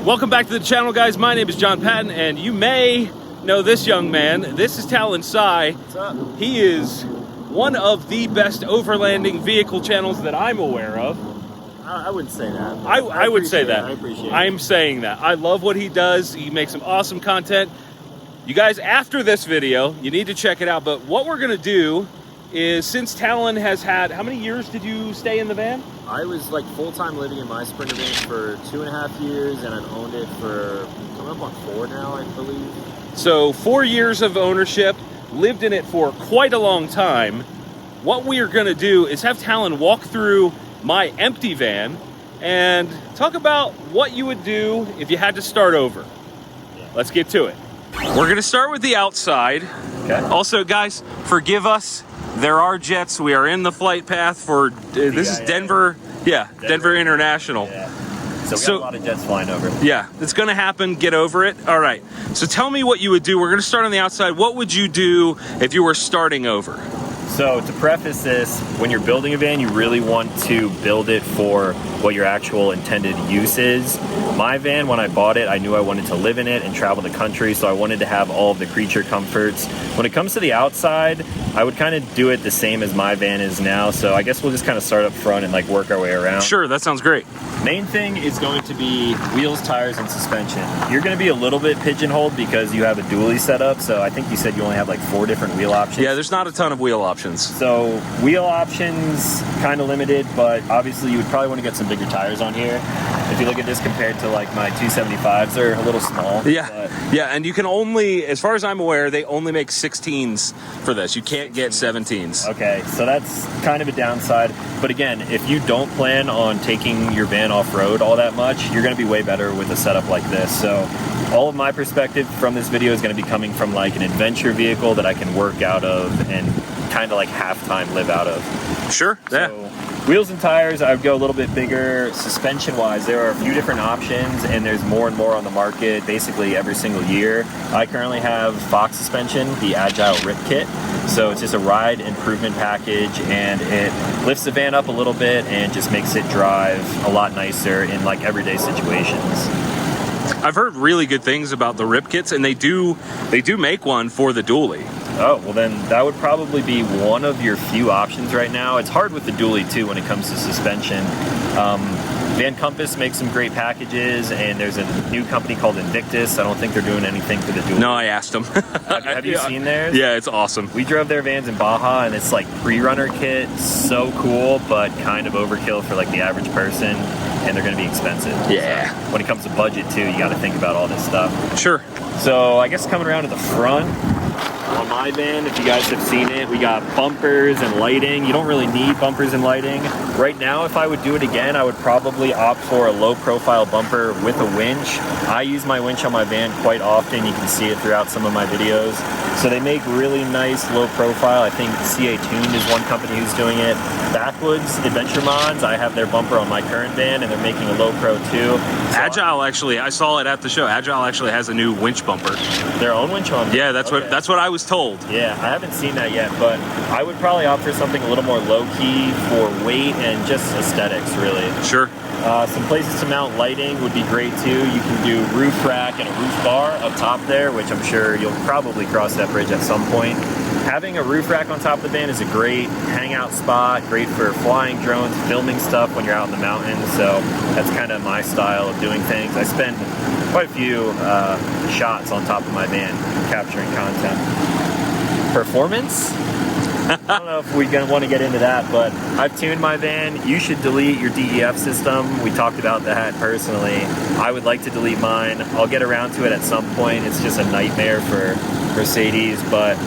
Welcome back to the channel, guys. My name is Jon Patton, and you may know this young man. This is Talon Sai. What's up? He is one of the best overlanding vehicle channels that I'm aware of. I wouldn't say that. I would say that. I appreciate it. I'm saying that. I love what he does. He makes some awesome content. You guys, after this video, you need to check it out. But what we're going to do is, since Talon has had, how many years did you stay in the van? I was like full-time living in my Sprinter van for 2.5 years, and I've owned it for coming up on 4 now, I believe. So 4 years of ownership, lived in it for quite a long time. What we are going to do is have Talon walk through my empty van and talk about what you would do if you had to start over. Yeah. Let's get to it. We're going to start with the outside. Okay. Also, guys, forgive us. There are jets. We are in the flight path for, this is Denver. Yeah, Denver International. Yeah. So we got a lot of jets flying over. Yeah, it's going to happen. Get over it. All right. So tell me what you would do. We're going to start on the outside. What would you do if you were starting over? So to preface this, when you're building a van, you really want to build it for what your actual intended use is. My van, when I bought it, I knew I wanted to live in it and travel the country, so I wanted to have all of the creature comforts. When it comes to the outside, I would kind of do it the same as my van is now, so I guess we'll just kind of start up front and like work our way around. Sure, that sounds great. Main thing is going to be wheels, tires, and suspension. You're going to be a little bit pigeonholed because you have a dually setup, so I think you said you only have like 4 different wheel options. Yeah, there's not a ton of wheel options. So wheel options, kind of limited, but obviously you would probably want to get some bigger tires on here. If you look at this compared to like my 275s, they're a little small. Yeah, yeah, and you can only, as far as I'm aware, they only make 16s for this. You can't get 17s. Okay, so that's kind of a downside. But again, if you don't plan on taking your van off-road all that much, you're going to be way better with a setup like this. So all of my perspective from this video is going to be coming from like an adventure vehicle that I can work out of and kind of like half-time live out of. Sure, yeah. So, wheels and tires, I would go a little bit bigger. Suspension-wise, there are a few different options, and there's more and more on the market basically every single year. I currently have Fox suspension, the Agile Rip Kit. So it's just a ride improvement package, and it lifts the van up a little bit and just makes it drive a lot nicer in like everyday situations. I've heard really good things about the Rip Kits, and they do make one for the dually. Oh, well then that would probably be one of your few options right now. It's hard with the dually too when it comes to suspension. Van Compass makes some great packages, and there's a new company called Invictus. I don't think they're doing anything for the dually. No, I asked them. Have you seen theirs? Yeah, it's awesome. We drove their vans in Baja, and it's like pre-runner kit, so cool, but kind of overkill for like the average person, and they're gonna be expensive. Yeah. So when it comes to budget too, you gotta think about all this stuff. Sure. So I guess coming around to the front, on my van, if you guys have seen it, we got bumpers and lighting. You don't really need bumpers and lighting. Right now, if I would do it again, I would probably opt for a low profile bumper with a winch. I use my winch on my van quite often. You can see it throughout some of my videos. So they make really nice low profile. I think CA Tuned is one company who's doing it. Backwoods Adventure Mods, I have their bumper on my current van, and they're making a low pro too. So Agile, actually, I saw it at the show. Agile actually has a new winch bumper. Their own winch on? Yeah, that's what I was told. Yeah, I haven't seen that yet, but I would probably opt for something a little more low-key for weight and just aesthetics, really. Sure. Some places to mount lighting would be great too. You can do roof rack and a roof bar up top there, which I'm sure you'll probably cross that bridge at some point. Having a roof rack on top of the van is a great hangout spot, great for flying drones, filming stuff when you're out in the mountains. So that's kind of my style of doing things. I spend quite a few shots on top of my van capturing content. Performance? I don't know if we're going to want to get into that, but I've tuned my van. You should delete your DEF system. We talked about that personally. I would like to delete mine. I'll get around to it at some point. It's just a nightmare for Mercedes, but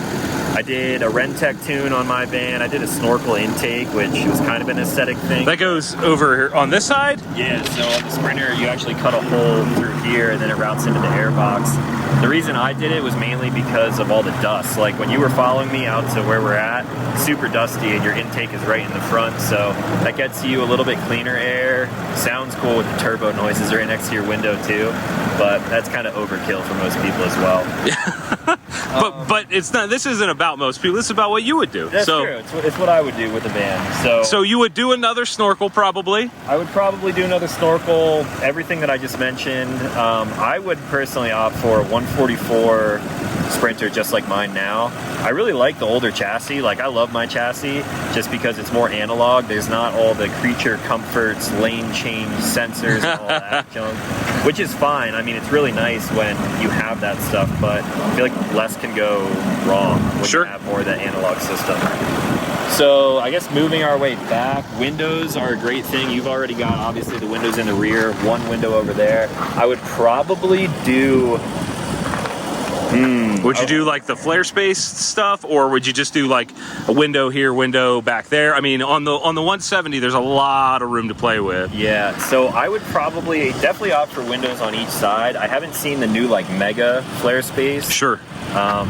I did a Rentec tune on my van. I did a Snorkel Intake, which was kind of an aesthetic thing. That goes over on this side? Yeah, so on the Sprinter, you actually cut a hole through here, and then it routes into the airbox. The reason I did it was mainly because of all the dust. Like when you were following me out to where we're at, super dusty, and your intake is right in the front, so that gets you a little bit cleaner air. Sounds cool with the turbo noises right next to your window too, but that's kind of overkill for most people as well. But it's not. This isn't about most people. This is about what you would do. That's true. It's what I would do with the van. So you would do another snorkel probably. I would probably do another snorkel. Everything that I just mentioned. I would personally opt for a 144 Sprinter, just like mine now. I really like the older chassis. Like, I love my chassis just because it's more analog. There's not all the creature comforts, lane change sensors, and all that junk, which is fine. I mean, it's really nice when you have that stuff, but I feel like less can go wrong when you have more of that analog system. So I guess moving our way back, windows are a great thing. You've already got, obviously, the windows in the rear, one window over there. I would probably do... Would you do like the flare space stuff, or would you just do like a window here, window back there? I mean, on the 170, there's a lot of room to play with. Yeah, so I would probably definitely opt for windows on each side. I haven't seen the new like mega flare space. Sure.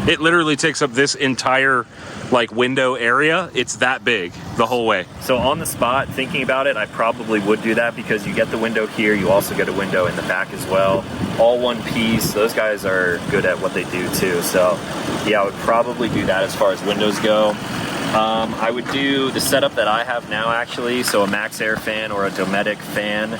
It literally takes up this entire like window area. It's that big the whole way. So on the spot, thinking about it, I probably would do that because you get the window here, you also get a window in the back as well. All one piece. Those guys are good at what they do too. So yeah, I would probably do that as far as windows go. I would do the setup that I have now, actually. So a max air fan or a Dometic fan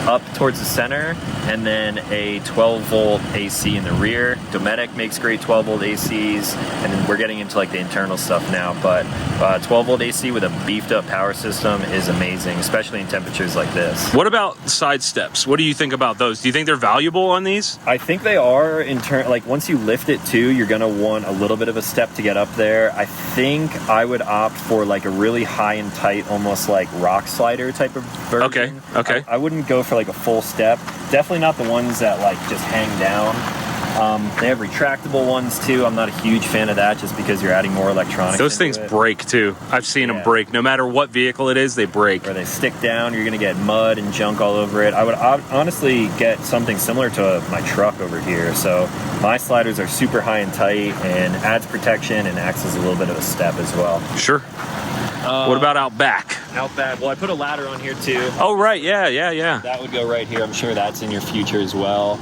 up towards the center, and then a 12 volt AC in the rear. Dometic makes great 12 volt ACs, and then we're getting into like the internal stuff now, but 12 volt AC with a beefed up power system is amazing, especially in temperatures like this. What about side steps? What do you think about those? Do you think they're valuable on these? I think they are. Like, once you lift it too, you're gonna want a little bit of a step to get up there. I think I would opt for like a really high and tight, almost like rock slider type of version. Okay. I wouldn't go for like a full step. Definitely not the ones that like just hang down. They have retractable ones too. I'm not a huge fan of that just because you're adding more electronics. Those things break too. I've seen them break. No matter what vehicle it is, they break. Or they stick down, you're gonna get mud and junk all over it. I would honestly get something similar to my truck over here. So my sliders are super high and tight and adds protection and acts as a little bit of a step as well. Sure. What about out back? Out back, well, I put a ladder on here too. Oh, right, yeah. That would go right here. I'm sure that's in your future as well.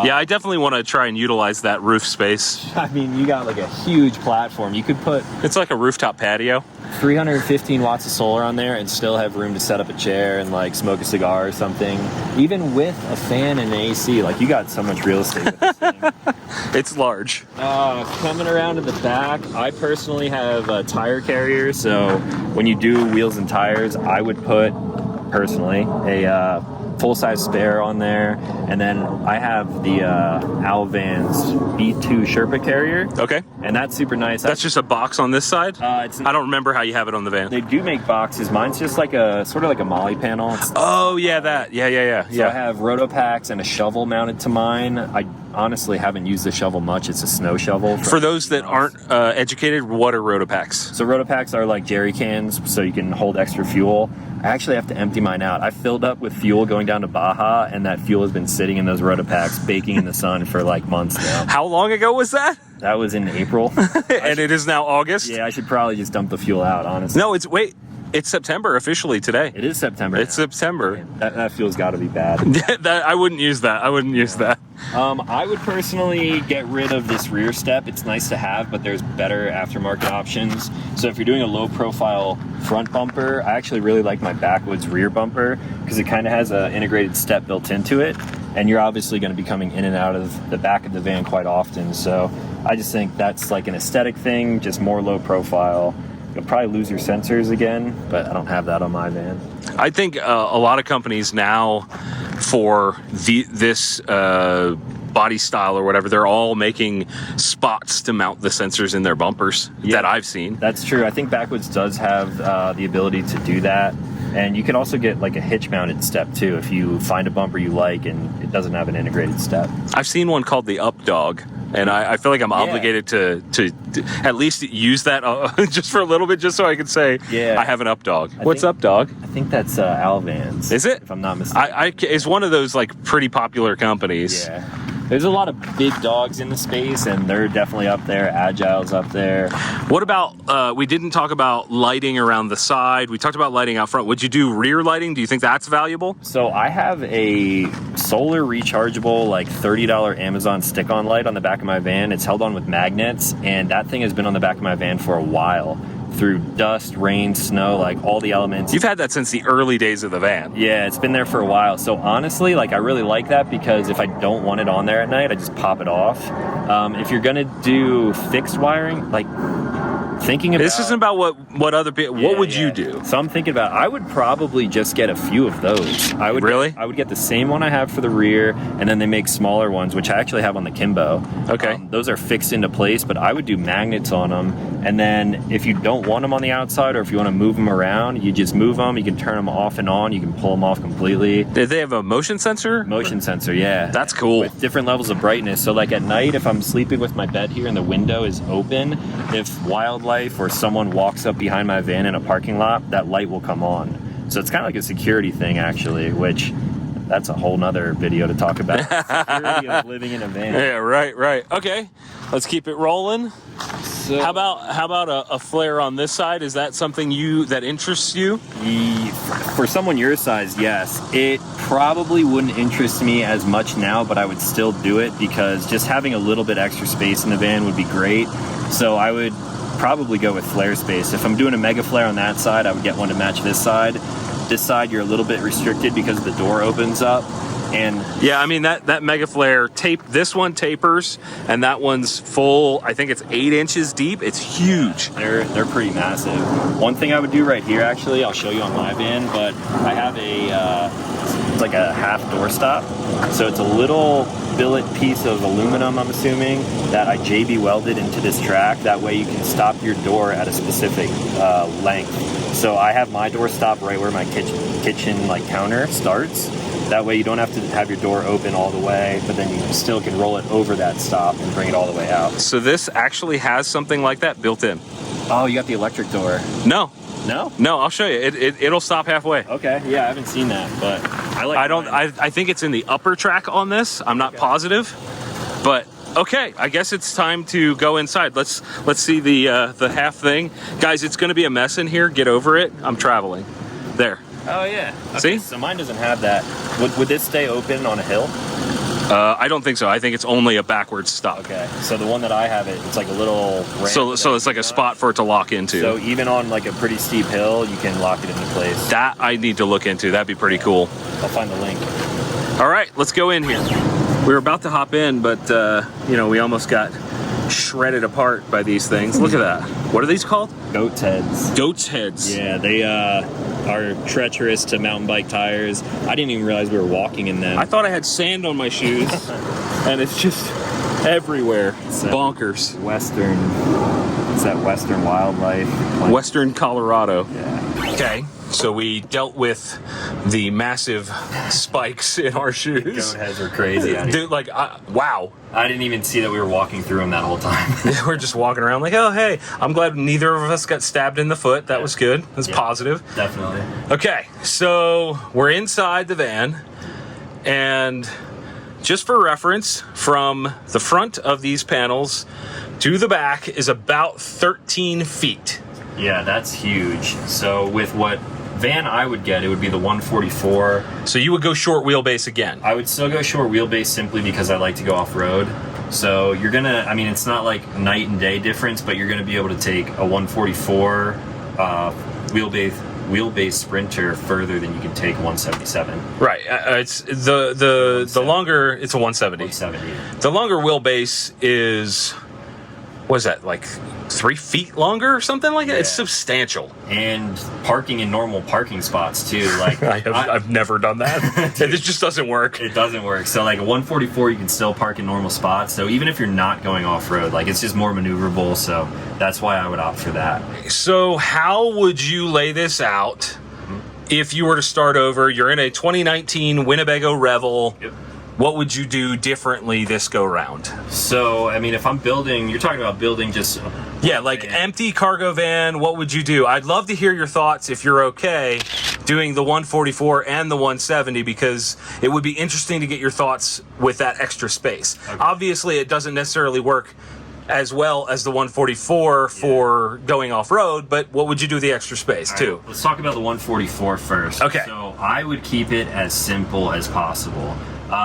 Yeah, I definitely want to try and utilize that roof space. I mean, you got like a huge platform. You could put... It's like a rooftop patio. 315 watts of solar on there and still have room to set up a chair and like smoke a cigar or something. Even with a fan and an AC, like you got so much real estate with this thing. It's large. Coming around to the back, I personally have a tire carrier. So when you do wheels and tires, I would put, personally, a full-size spare on there, and then I have the Alvan's B2 Sherpa carrier. Okay. And that's super nice. That's just a box on this side? I don't remember how you have it on the van. They do make boxes. Mine's just like a sort of like a molly panel. Oh yeah, that. Yeah. So I have rotopacks and a shovel mounted to mine. I honestly haven't used the shovel much. It's a snow shovel. For those that aren't educated, what are rotopacks? So rotopacks are like jerry cans, so you can hold extra fuel. I actually have to empty mine out. I filled up with fuel going down to Baja, and that fuel has been sitting in those rotopacks, baking in the sun for like months now. How long ago was that? That was in April. And it is now August? Yeah, I should probably just dump the fuel out, honestly. No, it's September officially today. It is September. It's September. That fuel's got to be bad. I wouldn't use that. I would personally get rid of this rear step. It's nice to have, but there's better aftermarket options. So if you're doing a low profile front bumper, I actually really like my backwoods rear bumper because it kind of has an integrated step built into it. And you're obviously going to be coming in and out of the back of the van quite often. So I just think that's like an aesthetic thing, just more low profile. You'll probably lose your sensors again, but I don't have that on my van. I think a lot of companies now for this body style or whatever, they're all making spots to mount the sensors in their bumpers that I've seen. That's true. I think Backwoods does have the ability to do that. And you can also get like a hitch mounted step too if you find a bumper you like and it doesn't have an integrated step. I've seen one called the Up Dog. And I feel like I'm obligated to at least use that just for a little bit, just so I can say I have an Up Dog. What's Up Dog? I think that's Alvan's. Is it? If I'm not mistaken. It's one of those like pretty popular companies. Yeah. There's a lot of big dogs in the space, and they're definitely up there. Agile's up there. What about, we didn't talk about lighting around the side. We talked about lighting out front. Would you do rear lighting? Do you think that's valuable? So I have a solar rechargeable, like $30 Amazon stick-on light on the back of my van. It's held on with magnets, and that thing has been on the back of my van for a while. Through dust, rain, snow, like all the elements. You've had that since the early days of the van. Yeah, it's been there for a while. So honestly, like I really like that because if I don't want it on there at night, I just pop it off. If you're gonna do fixed wiring, like thinking about... This isn't about what other people... what would you do? So I'm thinking about... I would probably just get a few of those. Really? I would get the same one I have for the rear, and then they make smaller ones, which I actually have on the Kimbo. Okay. Those are fixed into place, but I would do magnets on them. And then if you don't want them on the outside, or if you want to move them around, you just move them. You can turn them off and on. You can pull them off completely. Did they have a motion sensor? Motion sensor, yeah. That's cool. With different levels of brightness. So like at night, if I'm sleeping with my bed here and the window is open, if wildlife or someone walks up behind my van in a parking lot, that light will come on. So it's kind of like a security thing, actually, which that's a whole nother video to talk about. Security of living in a van. Yeah, right. Okay, let's keep it rolling. So, How about a flare on this side? Is that something that interests you? For someone your size, yes. It probably wouldn't interest me as much now, but I would still do it because just having a little bit extra space in the van would be great. So I would probably go with flare space. If I'm doing a mega flare on that side, I would get one to match this side. This side, you're a little bit restricted because the door opens up. And yeah, I mean that mega flare this one tapers, and that one's full. I think it's 8 inches deep. It's huge. They're pretty massive. One thing I would do right here, actually, I'll show you on my van, but I have it's like a half doorstop. So it's a little billet piece of aluminum, I'm assuming, that I JB welded into this track. That way you can stop your door at a specific length. So I have my door stop right where my kitchen like counter starts. That way you don't have to have your door open all the way, but then you still can roll it over that stop and bring it all the way out. So this actually has something like that built in. Oh, you got the electric door. No, I'll show you. It'll stop halfway. Okay, yeah, I haven't seen that, but I think it's in the upper track on this. I'm not positive, but okay. I guess it's time to go inside. Let's see the half thing, guys. It's going to be a mess in here. Get over it. I'm traveling. There. Oh yeah. Okay, see? So mine doesn't have that. Would this stay open on a hill? I don't think so. I think it's only a backwards stop. Okay. So the one that I have, it's like a little ramp. So it's like a spot for it to lock into. So even on like a pretty steep hill, you can lock it into place. That I need to look into. That'd be pretty cool. I'll find the link. All right, let's go in here. We were about to hop in, but we almost got shredded apart by these things. Look at that. What are these called? Goat's heads. Goat's heads. Yeah, they are treacherous to mountain bike tires. I didn't even realize we were walking in them. I thought I had sand on my shoes, and it's just everywhere. It's bonkers. It's that Western wildlife. Western Colorado. Yeah. Okay, so we dealt with the massive spikes in our shoes. Goat heads are crazy. Dude, wow. I didn't even see that we were walking through them that whole time. We're just walking around like, oh, hey, I'm glad neither of us got stabbed in the foot. That was good. That's positive. Definitely. Okay, so we're inside the van, and just for reference, from the front of these panels to the back is about 13 feet. Yeah, that's huge. So with what van I would get, it would be the 144. So you would go short wheelbase again? I would still go short wheelbase simply because I like to go off-road. So you're gonna, I mean, it's not like night and day difference, but you're gonna be able to take a 144 wheelbase Sprinter further than you can take 177. Right. It's the longer, it's a 170. 170. The longer wheelbase is, what is that, like 3 feet longer or something like that? Yeah. It's substantial. And parking in normal parking spots too. Like I've never done that. It just doesn't work. It doesn't work. So like a 144, you can still park in normal spots. So even if you're not going off-road, like it's just more maneuverable. So that's why I would opt for that. So how would you lay this out if you were to start over? You're in a 2019 Winnebago Revel. Yep. What would you do differently this go round? So, I mean, if I'm building, you're talking about building just... Yeah, like empty cargo van, what would you do? I'd love to hear your thoughts if you're okay doing the 144 and the 170 because it would be interesting to get your thoughts with that extra space. Okay. Obviously, it doesn't necessarily work as well as the 144 for going off-road, but what would you do with the extra space too? Right, let's talk about the 144 first. Okay. So I would keep it as simple as possible.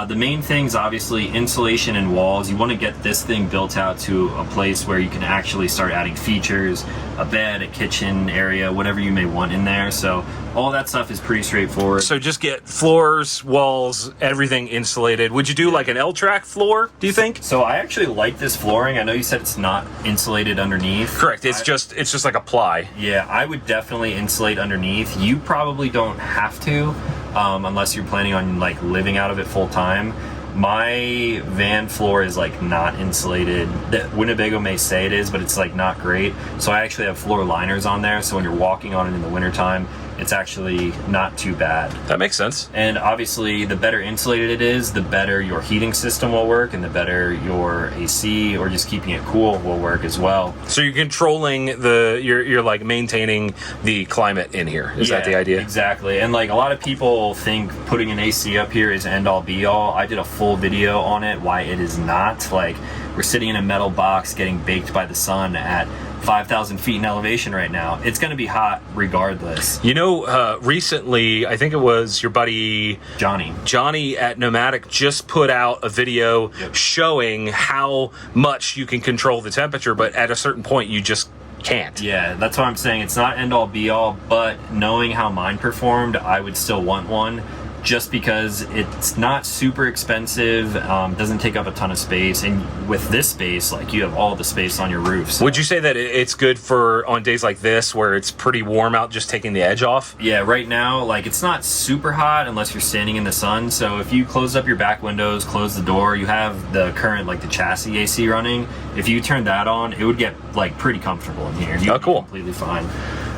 The main things, obviously, insulation and walls. You want to get this thing built out to a place where you can actually start adding features, a bed, a kitchen area, whatever you may want in there. So all that stuff is pretty straightforward. So just get floors, walls, everything insulated. Would you do like an L-track floor, do you think? So I actually like this flooring. I know you said it's not insulated underneath. Correct. It's just like a ply. Yeah, I would definitely insulate underneath. You probably don't have to. Unless you're planning on like living out of it full time. My van floor is like not insulated. Winnebago may say it is, but it's like not great. So I actually have floor liners on there. So when you're walking on it in the wintertime, it's actually not too bad. That makes sense. And obviously the better insulated it is, the better your heating system will work and the better your AC or just keeping it cool will work as well. So you're controlling you're like maintaining the climate in here. Is that the idea? Exactly. And like a lot of people think putting an AC up here is end all be all. I did a full video on it, why it is not. Like we're sitting in a metal box getting baked by the sun at 5,000 feet in elevation right now. It's going to be hot regardless. You know, recently, I think it was your buddy Johnny at Nomadic just put out a video showing how much you can control the temperature, but at a certain point you just can't. Yeah, that's what I'm saying. It's not end all be all, but knowing how mine performed, I would still want one. Just because it's not super expensive, doesn't take up a ton of space, and with this space, like you have all the space on your roof. So. Would you say that it's good for on days like this where it's pretty warm out, just taking the edge off? Yeah, right now, like it's not super hot unless you're standing in the sun. So if you close up your back windows, close the door, you have the current, like the chassis AC running. If you turn that on, it would get like pretty comfortable in here. Oh, cool. Completely fine.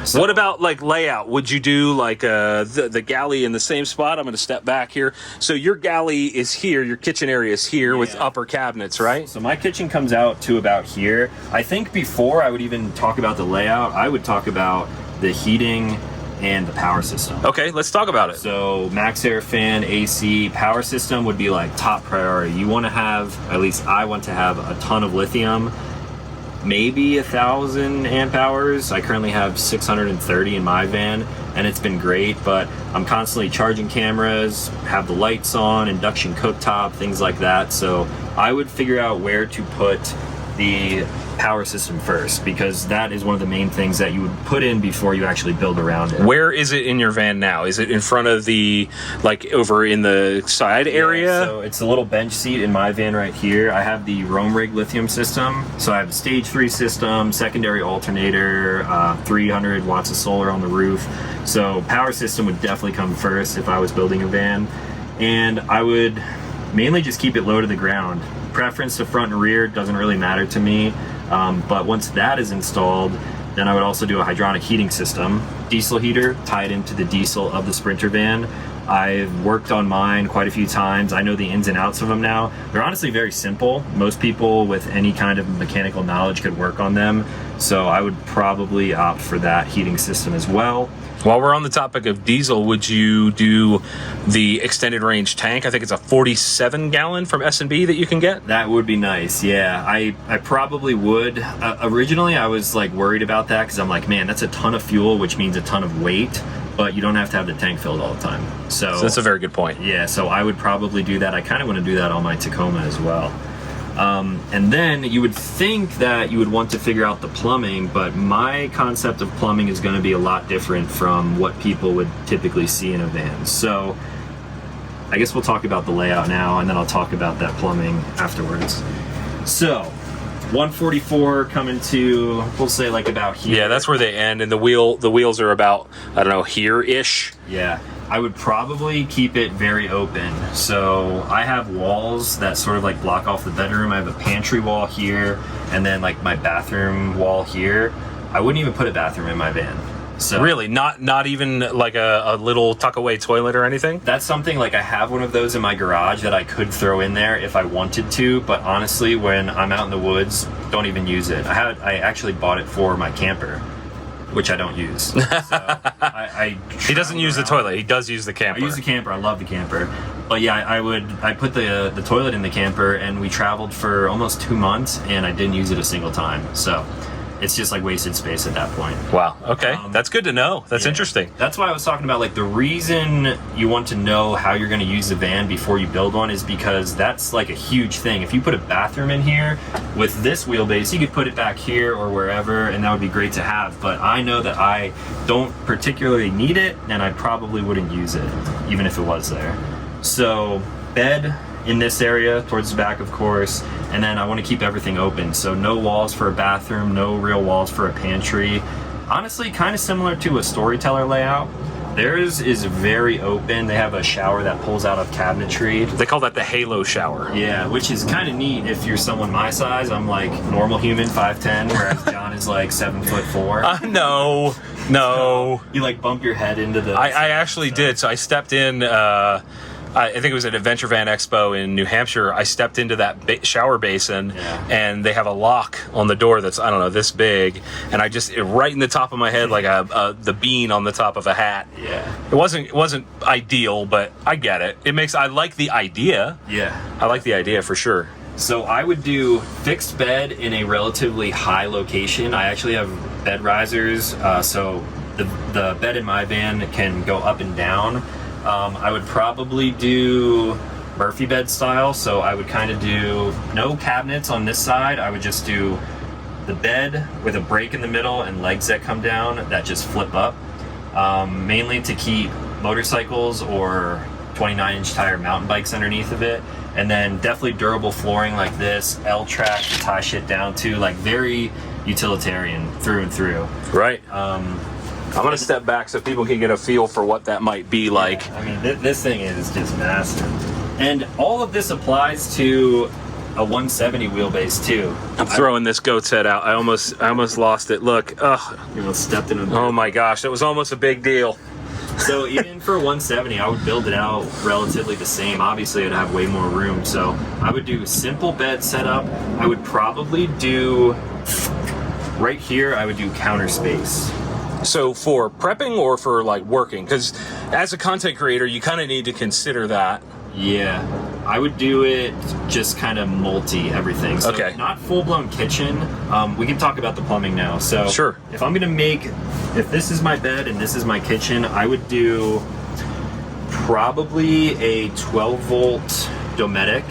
So, what about like layout? Would you do like the galley in the same spot? I'm going to step back here. So your galley is here, your kitchen area is here with upper cabinets, right? So my kitchen comes out to about here. I think before I would even talk about the layout, I would talk about the heating and the power system. Okay, let's talk about it. So max air fan, AC, power system would be like top priority. You want to have, at least I want to have a ton of lithium. Maybe 1,000 amp hours. I currently have 630 in my van and it's been great, but I'm constantly charging cameras, have the lights on, induction cooktop, things like that. So I would figure out where to put the power system first, because that is one of the main things that you would put in before you actually build around it. Where is it in your van now? Is it in front of the, like over in the side area? So it's a little bench seat in my van right here. I have the Roam Rig lithium system. So I have a stage 3 system, secondary alternator, 300 watts of solar on the roof. So power system would definitely come first if I was building a van. And I would mainly just keep it low to the ground. Preference to front and rear doesn't really matter to me. But once that is installed, then I would also do a hydronic heating system. Diesel heater tied into the diesel of the Sprinter van. I've worked on mine quite a few times. I know the ins and outs of them now. They're honestly very simple. Most people with any kind of mechanical knowledge could work on them. So I would probably opt for that heating system as well. While we're on the topic of diesel, would you do the extended range tank? I think it's a 47 gallon from S&B that you can get. That would be nice. Yeah, I probably would. Originally, I was like worried about that because I'm like, man, that's a ton of fuel, which means a ton of weight, but you don't have to have the tank filled all the time. So that's a very good point. Yeah, so I would probably do that. I kind of want to do that on my Tacoma as well. And then you would think that you would want to figure out the plumbing, but my concept of plumbing is going to be a lot different from what people would typically see in a van. So I guess we'll talk about the layout now, and then I'll talk about that plumbing afterwards. So 144 coming to, we'll say like about here. Yeah, that's where they end, and the wheels are about, I don't know, here-ish. Yeah. I would probably keep it very open. So I have walls that sort of like block off the bedroom. I have a pantry wall here, and then like my bathroom wall here. I wouldn't even put a bathroom in my van. So really, not even like a little tuck-away toilet or anything? That's something like I have one of those in my garage that I could throw in there if I wanted to, but honestly, when I'm out in the woods, don't even use it. I actually bought it for my camper. which I don't use. So He doesn't use the toilet. He does use the camper. I use the camper. I love the camper. But yeah, I put the toilet in the camper, and we traveled for almost 2 months, and I didn't use it a single time. So it's just like wasted space at that point. Wow. Okay. That's good to know. That's yeah. interesting. That's why I was talking about, like, the reason you want to know how you're going to use the van before you build one is because that's like a huge thing. If you put a bathroom in here with this wheelbase, you could put it back here or wherever, and that would be great to have. But I know that I don't particularly need it, and I probably wouldn't use it even if it was there. So bed in this area towards the back, of course, and then I want to keep everything open, so no walls for a bathroom, no real walls for a pantry. Honestly, kind of similar to a Storyteller layout. Theirs is very open. They have a shower that pulls out of cabinetry. They call that the Halo shower. Yeah, which is kind of neat if you're someone my size. I'm like normal human, 5'10", whereas John is like 7'4". No. So you like bump your head into the... I actually did. So I stepped in... I think it was at Adventure Van Expo in New Hampshire. I stepped into that shower basin, and they have a lock on the door that's, I don't know, this big, and right in the top of my head, like the bean on the top of a hat. Yeah. It wasn't ideal, but I get it. I like the idea. Yeah. I like the idea for sure. So I would do fixed bed in a relatively high location. I actually have bed risers, so the bed in my van can go up and down. I would probably do Murphy bed style, so I would kind of do no cabinets on this side. I would just do the bed with a break in the middle and legs that come down that just flip up, mainly to keep motorcycles or 29-inch tire mountain bikes underneath of it, and then definitely durable flooring like this, L-track to tie shit down to, like very utilitarian through and through. Right. I'm going to step back so people can get a feel for what that might be like. I mean, this thing is just massive. And all of this applies to a 170 wheelbase too. I'm throwing this goat's head out. I almost lost it. Look. Ugh. You almost stepped in a... Oh my gosh, that was almost a big deal. So even for 170, I would build it out relatively the same. Obviously, I'd have way more room. So I would do simple bed setup. I would probably do... Right here, I would do counter space. So for prepping or for like working? Because as a content creator, you kind of need to consider that. Yeah, I would do it just kind of multi everything. So okay. Not full-blown kitchen. We can talk about the plumbing now. So sure. If this is my bed and this is my kitchen, I would do probably a 12-volt Dometic.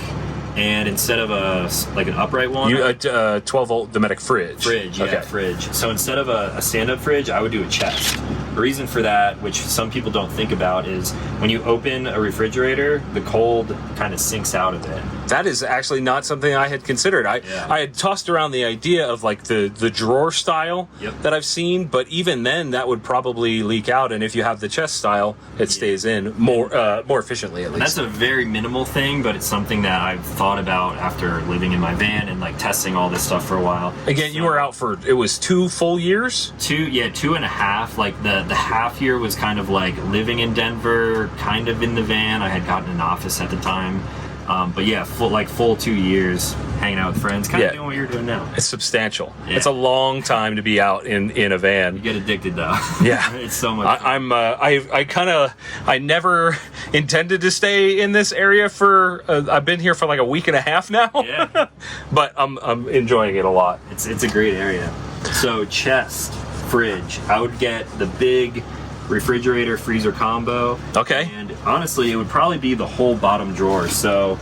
And instead of an upright one, a 12-volt Dometic fridge. Fridge. So instead of a stand-up fridge, I would do a chest. The reason for that, which some people don't think about, is when you open a refrigerator, the cold kind of sinks out of it. That is actually not something I had considered. I had tossed around the idea of like the drawer style that I've seen, but even then that would probably leak out. And if you have the chest style, it stays in more efficiently at least. That's a very minimal thing, but it's something that I've thought about after living in my van and like testing all this stuff for a while. Again, you were out for, it was 2 full years? 2.5. Like the half year was kind of like living in Denver, kind of in the van. I had gotten an office at the time. But yeah, full 2 years hanging out with friends, kind of doing what you're doing now. It's substantial. Yeah. It's a long time to be out in a van. You get addicted though. Yeah, it's so much. I never intended to stay in this area for. I've been here for like a week and a half now. Yeah, but I'm enjoying it a lot. It's a great area. So chest, fridge. I would get the big refrigerator freezer combo. Okay. And honestly, it would probably be the whole bottom drawer. So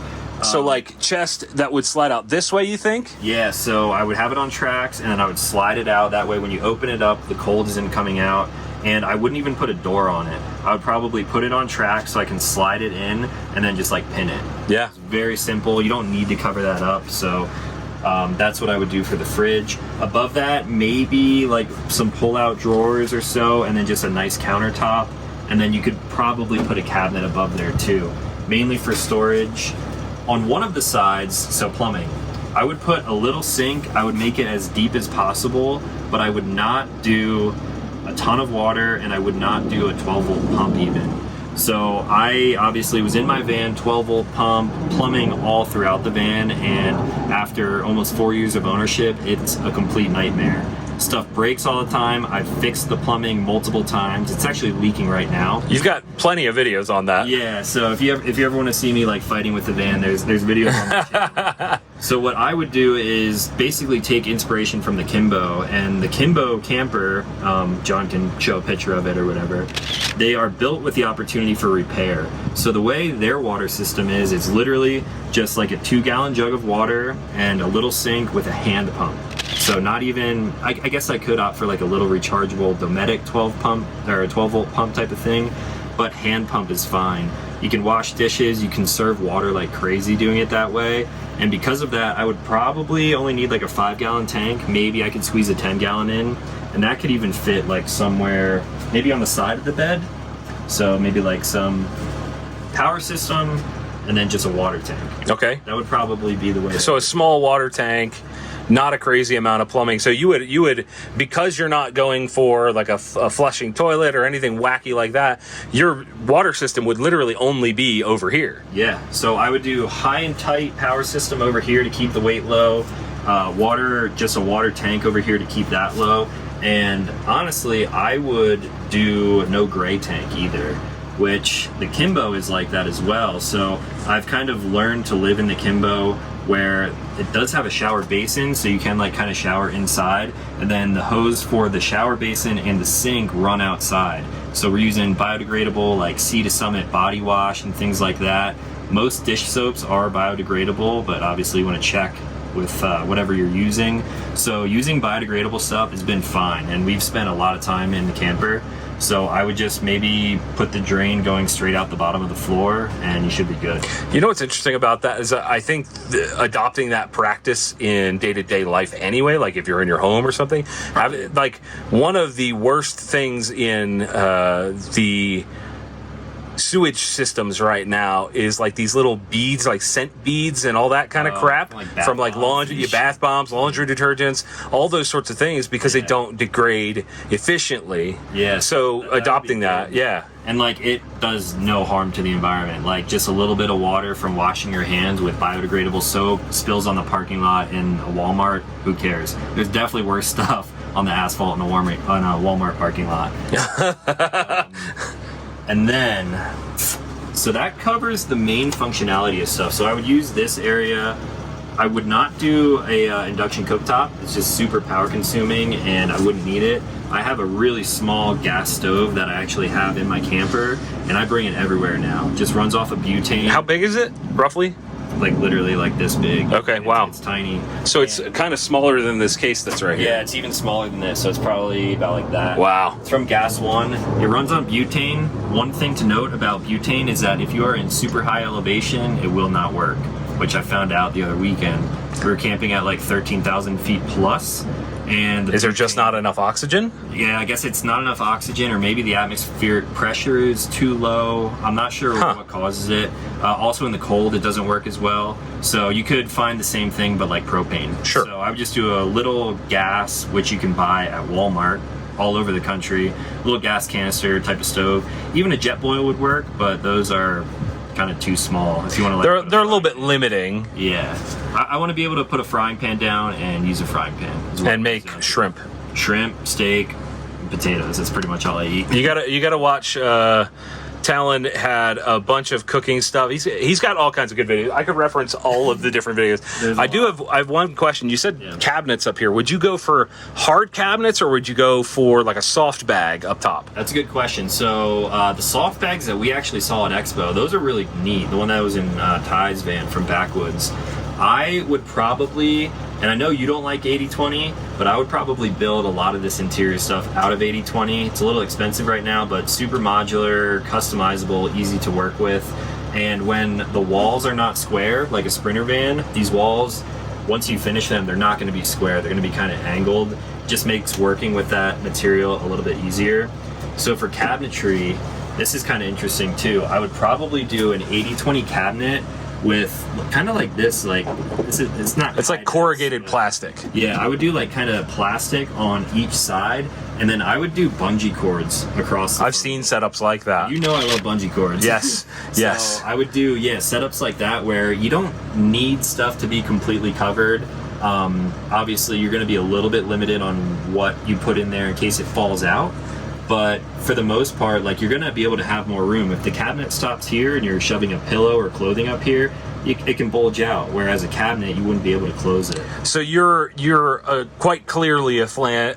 like chest that would slide out this way, you think? Yeah, so I would have it on tracks and then I would slide it out. That way when you open it up, the cold isn't coming out. And I wouldn't even put a door on it. I would probably put it on tracks so I can slide it in and then just like pin it. Yeah. It's very simple. You don't need to cover that up. So that's what I would do for the fridge. Above that, maybe like some pull-out drawers or so, and then just a nice countertop. And then you could probably put a cabinet above there too, mainly for storage. On one of the sides, so plumbing, I would put a little sink. I would make it as deep as possible, but I would not do a ton of water, and I would not do a 12-volt pump even. So I obviously was in my van, 12-volt pump, plumbing all throughout the van, and after almost 4 years of ownership, it's a complete nightmare. Stuff breaks all the time. I've fixed the plumbing multiple times. It's actually leaking right now. You've got plenty of videos on that. Yeah, so if you ever want to see me like fighting with the van, there's videos on my channel. So what I would do is basically take inspiration from the Kimbo, and the Kimbo camper, John can show a picture of it or whatever, they are built with the opportunity for repair. So the way their water system is, it's literally just like a 2-gallon jug of water and a little sink with a hand pump. So not even, I guess I could opt for like a little rechargeable Dometic 12 pump or a 12 volt pump type of thing, but hand pump is fine. You can wash dishes, you can serve water like crazy doing it that way. And because of that, I would probably only need like a 5-gallon tank. Maybe I could squeeze a 10-gallon in, and that could even fit like somewhere, maybe on the side of the bed. So maybe like some power system and then just a water tank. Okay. That would probably be the way. So a small water tank, not a crazy amount of plumbing. So you would, because you're not going for like a flushing toilet or anything wacky like that, your water system would literally only be over here. Yeah, so I would do high and tight power system over here to keep the weight low, water, just a water tank over here to keep that low, and honestly, I would do no gray tank either, which the Kimbo is like that as well. So I've kind of learned to live in the Kimbo where it does have a shower basin, so you can like kind of shower inside, and then the hose for the shower basin and the sink run outside. So we're using biodegradable like Sea to Summit body wash and things like that. Most dish soaps are biodegradable, but obviously you want to check with whatever you're using. So using biodegradable stuff has been fine, and we've spent a lot of time in the camper. So I would just maybe put the drain going straight out the bottom of the floor, and you should be good. You know what's interesting about that is I think adopting that practice in day-to-day life anyway, like if you're in your home or something, like one of the worst things in the sewage systems right now is like these little beads, like scent beads and all that kind of crap from like laundry, bath bombs, laundry detergents, all those sorts of things, because they don't degrade efficiently. Yeah. So adopting that, yeah. And like it does no harm to the environment. Like just a little bit of water from washing your hands with biodegradable soap spills on the parking lot in a Walmart, who cares? There's definitely worse stuff on the asphalt in a Walmart parking lot. And then, so that covers the main functionality of stuff. So I would use this area. I would not do a induction cooktop. It's just super power consuming and I wouldn't need it. I have a really small gas stove that I actually have in my camper, and I bring it everywhere now. Just runs off of butane. How big is it, roughly? Like literally like this big. Okay, wow. It's tiny. So it's kind of smaller than this case that's right here. Yeah, it's even smaller than this, so it's probably about like that. Wow. It's from Gas One. It runs on butane. One thing to note about butane is that if you are in super high elevation, it will not work, which I found out the other weekend. We were camping at like 13,000 feet plus, and is there just not enough oxygen? Yeah, I guess it's not enough oxygen, or maybe the atmospheric pressure is too low. I'm not sure what causes it. Also in the cold, it doesn't work as well. So you could find the same thing, but like propane. Sure. So I would just do a little gas, which you can buy at Walmart all over the country. A little gas canister type of stove. Even a jet boil would work, but those are kind of too small if you want to like they're a little bit limiting. Yeah, I want to be able to put a frying pan down and use a frying pan and make shrimp, steak, and potatoes. That's pretty much all I eat. You gotta watch. Talon had a bunch of cooking stuff. He's got all kinds of good videos. I could reference all of the different videos. I have one question. You said cabinets up here. Would you go for hard cabinets or would you go for like a soft bag up top? That's a good question. So the soft bags that we actually saw at Expo, those are really neat. The one that was in Ty's van from Backwoods. I would probably, and I know you don't like 80/20, but I would probably build a lot of this interior stuff out of 80/20. It's a little expensive right now, but super modular, customizable, easy to work with. And when the walls are not square, like a Sprinter van, these walls, once you finish them, they're not going to be square. They're going to be kind of angled. Just makes working with that material a little bit easier. So for cabinetry, this is kind of interesting too. I would probably do an 80/20 cabinet with kind of like this, like it's like corrugated plastic. Yeah, I would do like kind of plastic on each side, and then I would do bungee cords across. I've seen setups like that. You know I love bungee cords. Yes, so yes. I would do setups like that where you don't need stuff to be completely covered. Obviously, you're going to be a little bit limited on what you put in there in case it falls out. But for the most part, like, you're going to be able to have more room. If the cabinet stops here and you're shoving a pillow or clothing up here, it can bulge out. Whereas a cabinet, you wouldn't be able to close it. So you're quite clearly a fan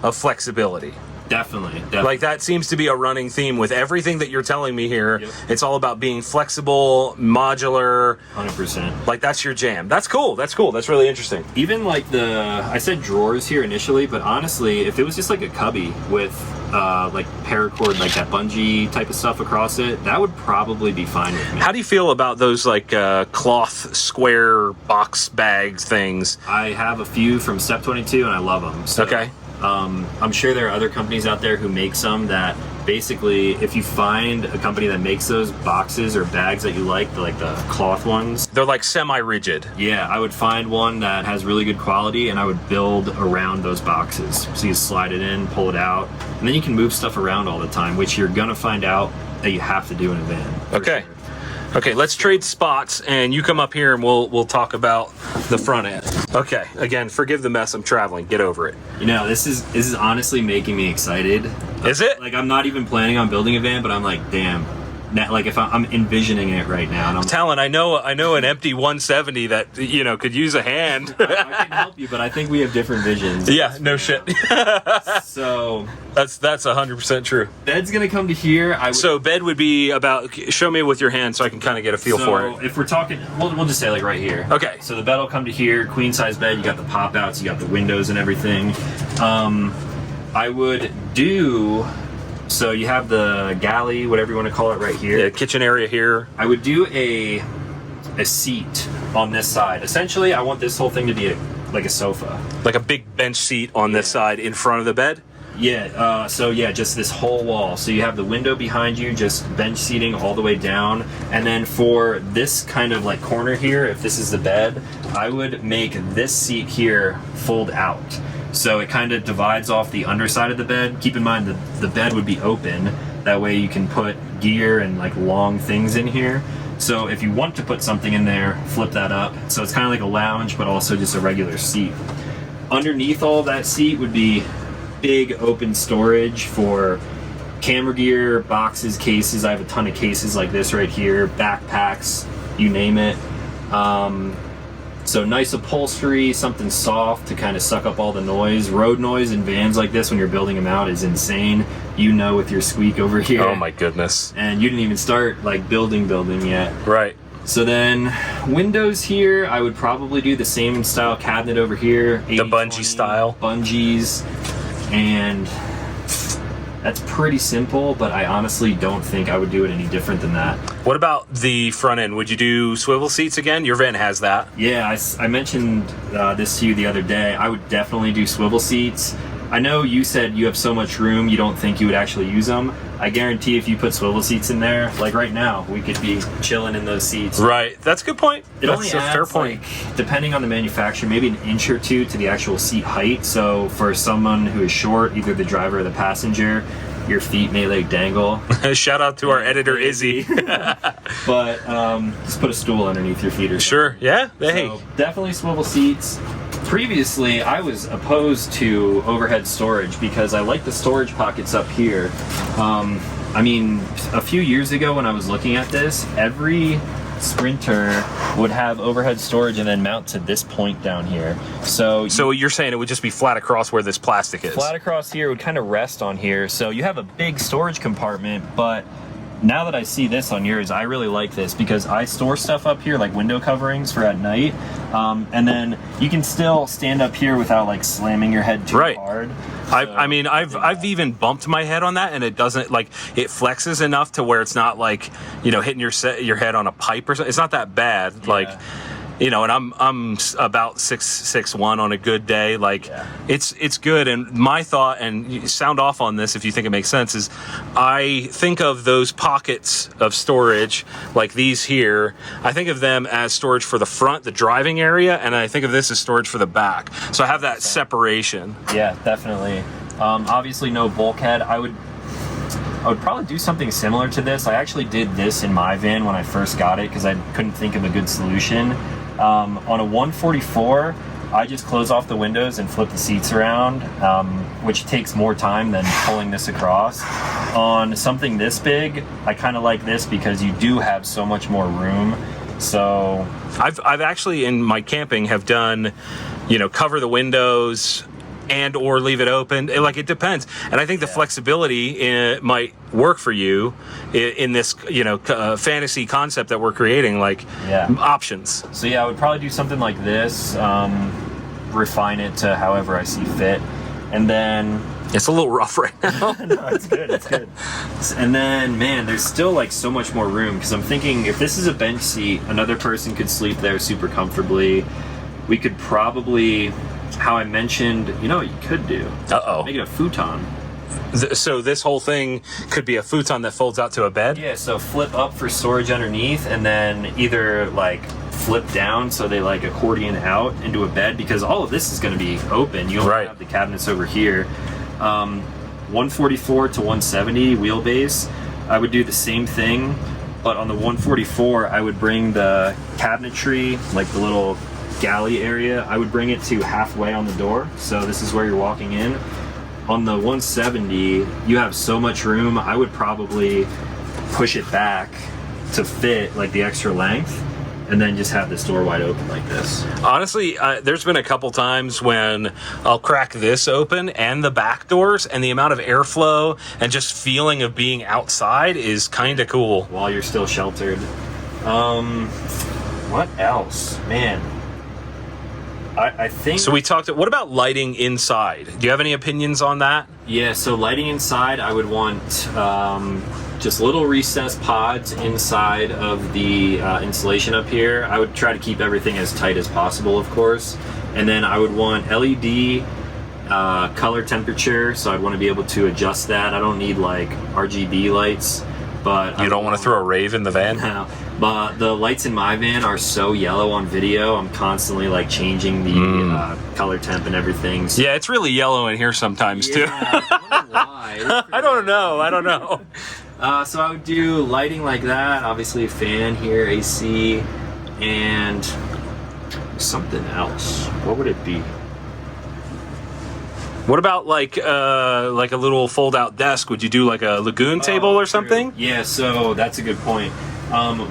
of flexibility. Definitely. Like, that seems to be a running theme with everything that you're telling me here. Yep. It's all about being flexible, modular. 100%. Like, that's your jam. That's cool. That's really interesting. Even like I said drawers here initially, but honestly, if it was just like a cubby with like paracord, like that bungee type of stuff across it, that would probably be fine with me. How do you feel about those like cloth square box bags things? I have a few from Step 22 and I love them. So, okay. I'm sure there are other companies out there who make some that basically, if you find a company that makes those boxes or bags that you like the cloth ones, they're like semi-rigid. Yeah, I would find one that has really good quality and I would build around those boxes. So you slide it in, pull it out, and then you can move stuff around all the time, which you're gonna find out that you have to do in a van. Okay. Sure. Okay, let's trade spots, and you come up here, and we'll talk about the front end. Okay, again, forgive the mess. I'm traveling. Get over it. You know, this is honestly making me excited. Is it? Like, I'm not even planning on building a van, but I'm like, damn. Like, if I'm envisioning it right now, and I'm Talon, I know an empty 170 that could use a hand. I can help you, but I think we have different visions. Yeah, no shit. So that's 100% true. Bed's gonna come to here. So bed would be about. Show me with your hand so I can kind of get a feel for it. If we're talking, we'll just say like right here. Okay. So the bed will come to here. Queen size bed. You got the pop outs. You got the windows and everything. I would do. So you have the galley, whatever you want to call it, right here. Yeah, kitchen area here. I would do a seat on this side. Essentially, I want this whole thing to be like a sofa. Like a big bench seat on this side in front of the bed? Yeah, just this whole wall. So you have the window behind you, just bench seating all the way down. And then for this kind of like corner here, if this is the bed, I would make this seat here fold out. So it kind of divides off the underside of the bed. Keep in mind that the bed would be open. That way you can put gear and like long things in here. So if you want to put something in there, flip that up. So it's kind of like a lounge, but also just a regular seat. Underneath all of that seat would be big open storage for camera gear, boxes, cases. I have a ton of cases like this right here, backpacks, you name it. So nice upholstery, something soft to kind of suck up all the noise. Road noise in vans like this when you're building them out is insane. With your squeak over here. Oh my goodness. And you didn't even start like building yet. Right. So then windows here, I would probably do the same style cabinet over here. The bungee style. Bungees. And that's pretty simple, but I honestly don't think I would do it any different than that. What about the front end? Would you do swivel seats again? Your van has that. Yeah, I mentioned this to you the other day. I would definitely do swivel seats. I know you said you have so much room you don't think you would actually use them. I guarantee if you put swivel seats in there, like right now, we could be chilling in those seats. Right, that's a good point. That's a fair point. Like, depending on the manufacturer, maybe an inch or two to the actual seat height. So for someone who is short, either the driver or the passenger, your feet may like dangle. Shout out to our editor Izzy. But just put a stool underneath your feet or something. Sure, yeah. Hey. So definitely swivel seats. Previously, I was opposed to overhead storage because I like the storage pockets up here. I mean, a few years ago when I was looking at this, every Sprinter would have overhead storage and then mount to this point down here. So you're saying it would just be flat across where this plastic is? Flat across here would kind of rest on here. So you have a big storage compartment, but now that I see this on yours, I really like this because I store stuff up here like window coverings for at night. And then you can still stand up here without like slamming your head too hard. I mean, I've even bumped my head on that, and it doesn't like it flexes enough to where it's not like hitting your head on a pipe or something. It's not that bad. Yeah. Like, and I'm about 6'1" on a good day. Like, it's good. And my thought, and you sound off on this if you think it makes sense, is I think of those pockets of storage like these here. I think of them as storage for the front, the driving area, and I think of this as storage for the back. So I have that separation. Yeah, definitely. Obviously, no bulkhead. I would probably do something similar to this. I actually did this in my van when I first got it because I couldn't think of a good solution. On a 144, I just close off the windows and flip the seats around, which takes more time than pulling this across. On something this big, I kind of like this because you do have so much more room. So I've actually in my camping have done, cover the windows and or leave it open. It depends. And I think the flexibility might work for you in this, fantasy concept that we're creating, options. So yeah, I would probably do something like this, refine it to however I see fit. And then it's a little rough right now. No, it's good. It's good. And then, man, there's still so much more room because I'm thinking if this is a bench seat, another person could sleep there super comfortably. We could probably, how I mentioned, what you could do? Make it a futon. So this whole thing could be a futon that folds out to a bed? Yeah, so flip up for storage underneath and then either flip down so they accordion out into a bed because all of this is going to be open. You only have the cabinets over here. 144 to 170 wheelbase, I would do the same thing, but on the 144 I would bring the cabinetry, the little galley area, I would bring it to halfway on the door, so this is where you're walking in. On the 170 you have so much room, I would probably push it back to fit the extra length and then just have this door wide open like this. Honestly, there's been a couple times when I'll crack this open and the back doors, and the amount of airflow and just feeling of being outside is kind of cool. While you're still sheltered. What else? Man. I think... So we talked... What about lighting inside? Do you have any opinions on that? Yeah, so lighting inside, I would want... just little recessed pods inside of the insulation up here. I would try to keep everything as tight as possible, of course. And then I would want LED color temperature, so I'd want to be able to adjust that. I don't need RGB lights, but... You don't want to throw a rave in the van? No, but the lights in my van are so yellow on video, I'm constantly changing the color temp and everything. So. Yeah, it's really yellow in here sometimes too. I don't know why. I don't know. So I would do lighting like that, obviously a fan here, AC, and something else. What would it be? What about a little fold-out desk? Would you do a lagoon table or something? Yeah, so that's a good point.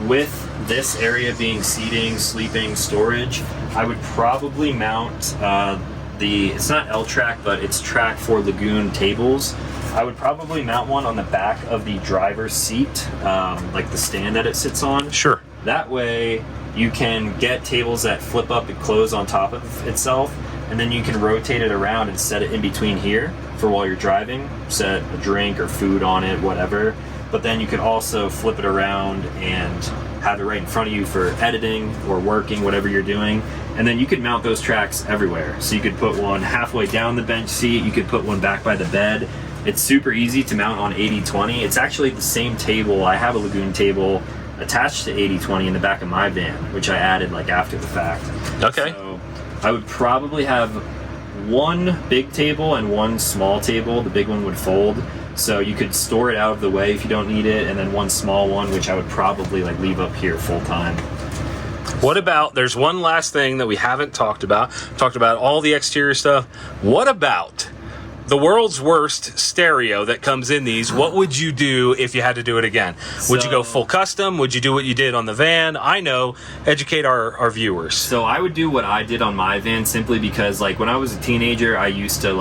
With this area being seating, sleeping, storage, I would probably mount it's not L-track, but it's track for lagoon tables. I would probably mount one on the back of the driver's seat, the stand that it sits on. Sure. That way you can get tables that flip up and close on top of itself, and then you can rotate it around and set it in between here for while you're driving, set a drink or food on it, whatever. But then you could also flip it around and have it right in front of you for editing or working, whatever you're doing. And then you could mount those tracks everywhere. So you could put one halfway down the bench seat, you could put one back by the bed. It's super easy to mount on 80/20. It's actually the same table. I have a lagoon table attached to 80/20 in the back of my van, which I added after the fact. Okay. So I would probably have one big table and one small table. The big one would fold, so you could store it out of the way if you don't need it, and then one small one, which I would probably leave up here full time. What about, there's one last thing that we haven't talked about. Talked about all the exterior stuff. What about the world's worst stereo that comes in these? What would you do if you had to do it again? Would you go full custom? Would you do what you did on the van? I know, educate our viewers. So I would do what I did on my van simply because when I was a teenager, I used to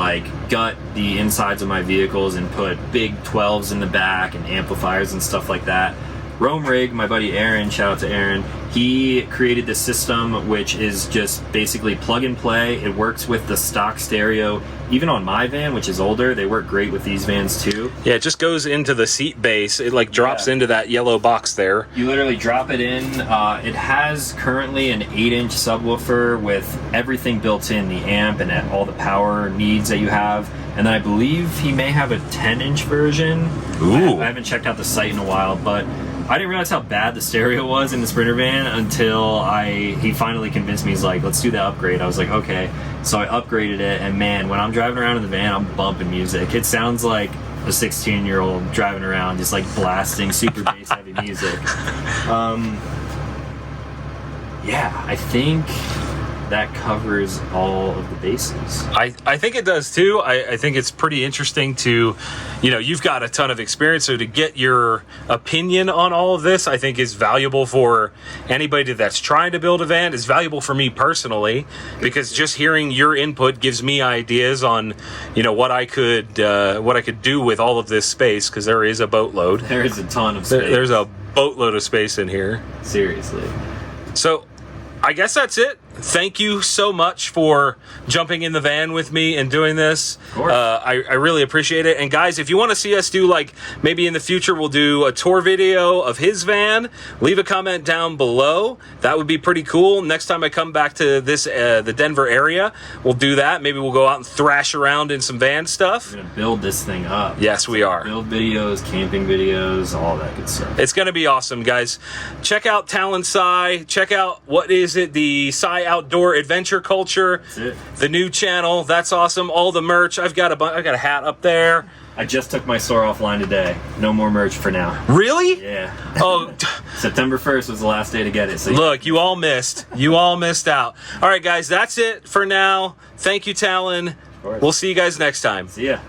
gut the insides of my vehicles and put big 12s in the back and amplifiers and stuff like that. Rome Rig, my buddy Aaron, shout out to Aaron, he created this system which is just basically plug and play. It works with the stock stereo. Even on my van, which is older, they work great with these vans too. Yeah, it just goes into the seat base. It drops into that yellow box there. You literally drop it in. It has currently an 8-inch subwoofer with everything built in, the amp and all the power needs that you have. And then I believe he may have a 10-inch version. Ooh. I haven't checked out the site in a while, but I didn't realize how bad the stereo was in the Sprinter van until he finally convinced me. He's like, let's do the upgrade. I was like, okay. So I upgraded it, and man, when I'm driving around in the van, I'm bumping music. It sounds like a 16-year-old driving around, just blasting super bass heavy music. Yeah, I think that covers all of the bases. I think it does too. I think it's pretty interesting to, you've got a ton of experience, so to get your opinion on all of this, I think is valuable for anybody that's trying to build a van. Is valuable for me personally, because just hearing your input gives me ideas on, what I could do with all of this space, because there is a boatload. There is a ton of space. There's a boatload of space in here. Seriously. So I guess that's it. Thank you so much for jumping in the van with me and doing this. Of course. I really appreciate it. And guys, if you want to see us do, like, maybe in the future we'll do a tour video of his van, leave a comment down below. That would be pretty cool. Next time I come back to this, the Denver area, we'll do that. Maybe we'll go out and thrash around in some van stuff. We're going to build this thing up. Yes, we are. Build videos, camping videos, all that good stuff. It's going to be awesome, guys. Check out Talon Sci. Check out, the Sci Outdoor Adventure Culture. That's it. The new channel. That's awesome. All the merch. I've got a hat up there. I just took my store offline today. No more merch for now. Really? Yeah. Oh, September 1st was the last day to get it. So look, you all missed. You all missed out. All right, guys, that's it for now. Thank you, Talon. course. We'll see you guys next time. See ya.